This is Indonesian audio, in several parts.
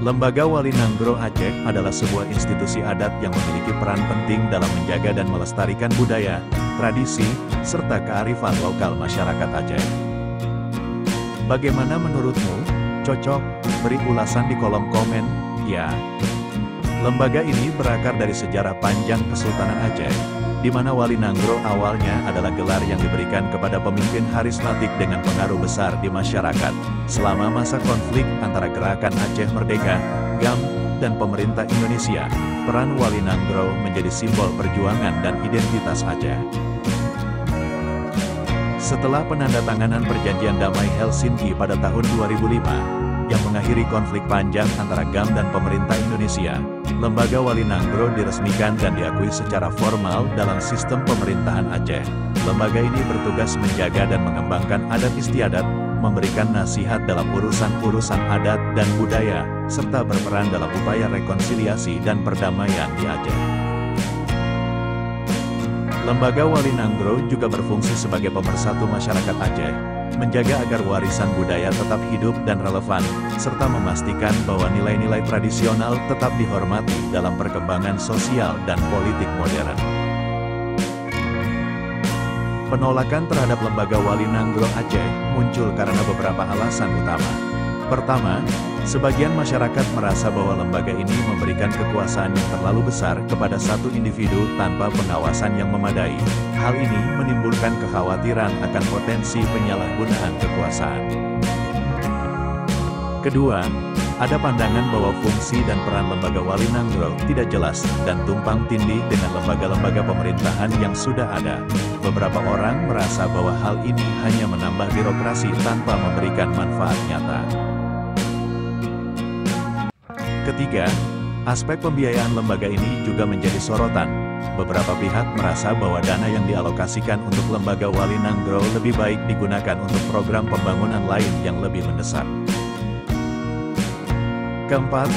Lembaga Wali Nanggro Aceh adalah sebuah institusi adat yang memiliki peran penting dalam menjaga dan melestarikan budaya, tradisi, serta kearifan lokal masyarakat Aceh. Bagaimana menurutmu? Cocok? Beri ulasan di kolom komen, ya. Lembaga ini berakar dari sejarah panjang Kesultanan Aceh, di mana Wali Nanggro awalnya adalah gelar yang diberikan kepada pemimpin harismatik dengan pengaruh besar di masyarakat. Selama masa konflik antara Gerakan Aceh Merdeka, GAM, dan pemerintah Indonesia, peran Wali Nanggro menjadi simbol perjuangan dan identitas Aceh. Setelah penandatanganan Perjanjian Damai Helsinki pada tahun 2005, yang mengakhiri konflik panjang antara GAM dan pemerintah Indonesia, Lembaga Wali Nanggro diresmikan dan diakui secara formal dalam sistem pemerintahan Aceh. Lembaga ini bertugas menjaga dan mengembangkan adat istiadat, memberikan nasihat dalam urusan-urusan adat dan budaya, serta berperan dalam upaya rekonsiliasi dan perdamaian di Aceh. Lembaga Wali Nanggro juga berfungsi sebagai pemersatu masyarakat Aceh, menjaga agar warisan budaya tetap hidup dan relevan, serta memastikan bahwa nilai-nilai tradisional tetap dihormati dalam perkembangan sosial dan politik modern. Penolakan terhadap Lembaga Wali Nanggro Aceh muncul karena beberapa alasan utama. Pertama, sebagian masyarakat merasa bahwa lembaga ini memberikan kekuasaan yang terlalu besar kepada satu individu tanpa pengawasan yang memadai. Hal ini menimbulkan kekhawatiran akan potensi penyalahgunaan kekuasaan. Kedua, ada pandangan bahwa fungsi dan peran Lembaga Wali Nanggro tidak jelas dan tumpang tindih dengan lembaga-lembaga pemerintahan yang sudah ada. Beberapa orang merasa bahwa hal ini hanya menambah birokrasi tanpa memberikan manfaat nyata. Ketiga, aspek pembiayaan lembaga ini juga menjadi sorotan. Beberapa pihak merasa bahwa dana yang dialokasikan untuk Lembaga Wali Nanggro lebih baik digunakan untuk program pembangunan lain yang lebih mendesak. Keempat,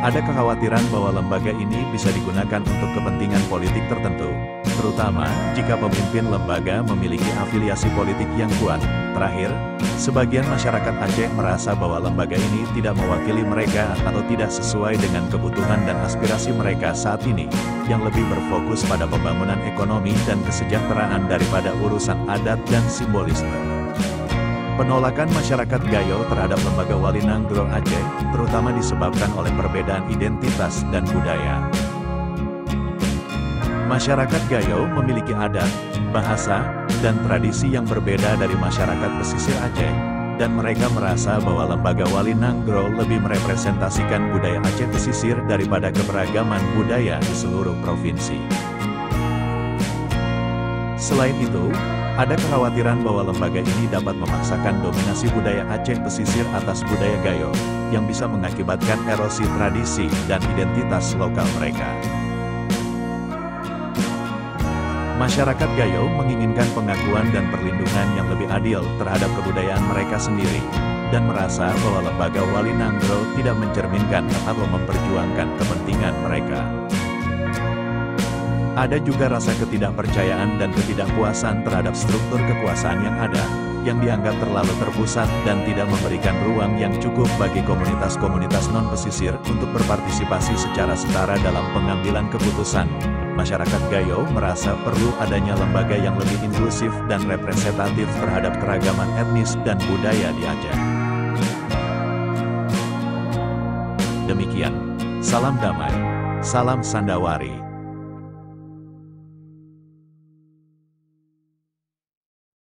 ada kekhawatiran bahwa lembaga ini bisa digunakan untuk kepentingan politik tertentu, terutama jika pemimpin lembaga memiliki afiliasi politik yang kuat. Terakhir, sebagian masyarakat Aceh merasa bahwa lembaga ini tidak mewakili mereka atau tidak sesuai dengan kebutuhan dan aspirasi mereka saat ini, yang lebih berfokus pada pembangunan ekonomi dan kesejahteraan daripada urusan adat dan simbolisme. Penolakan masyarakat Gayo terhadap Lembaga Wali Nanggro Aceh terutama disebabkan oleh perbedaan identitas dan budaya. Masyarakat Gayo memiliki adat, bahasa, dan tradisi yang berbeda dari masyarakat pesisir Aceh, dan mereka merasa bahwa Lembaga Wali Nanggro lebih merepresentasikan budaya Aceh pesisir daripada keberagaman budaya di seluruh provinsi. Selain itu, ada kekhawatiran bahwa lembaga ini dapat memaksakan dominasi budaya Aceh pesisir atas budaya Gayo, yang bisa mengakibatkan erosi tradisi dan identitas lokal mereka. Masyarakat Gayo menginginkan pengakuan dan perlindungan yang lebih adil terhadap kebudayaan mereka sendiri, dan merasa bahwa Lembaga Wali Nanggro tidak mencerminkan atau memperjuangkan kepentingan mereka. Ada juga rasa ketidakpercayaan dan ketidakpuasan terhadap struktur kekuasaan yang ada, yang dianggap terlalu terpusat dan tidak memberikan ruang yang cukup bagi komunitas-komunitas non-pesisir untuk berpartisipasi secara setara dalam pengambilan keputusan. Masyarakat Gayo merasa perlu adanya lembaga yang lebih inklusif dan representatif terhadap keragaman etnis dan budaya di Aceh. Demikian, salam damai, salam Sandawari.